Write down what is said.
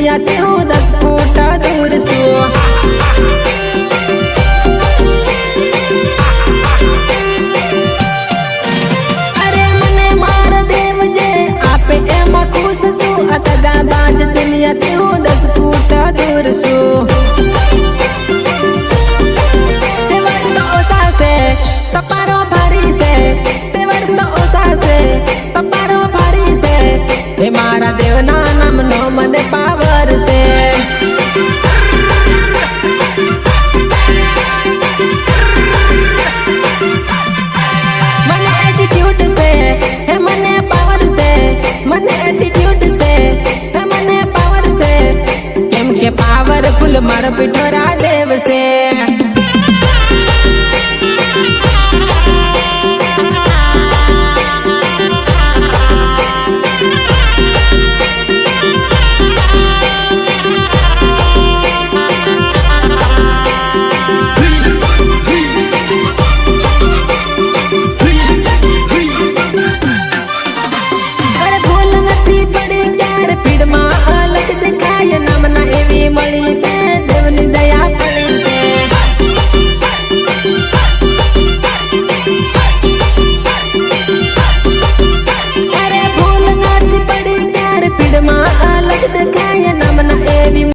दुनिया ते हूँ 10 फूट दूर छू। अरे मने मार देव जे आपे एमा खुश छू। दगाबाज दुनिया ते हूँ 10 फूट दूर छू। तपारो भारी से तेवर तो ओसा से तपारो भारी से हे मारा देवना नाम नो मन पावर से। मन एटीट्यूड से हे मने पावर से मन एटीट्यूड से हे मने पावर से केम के पावरफुल मार पिठोरा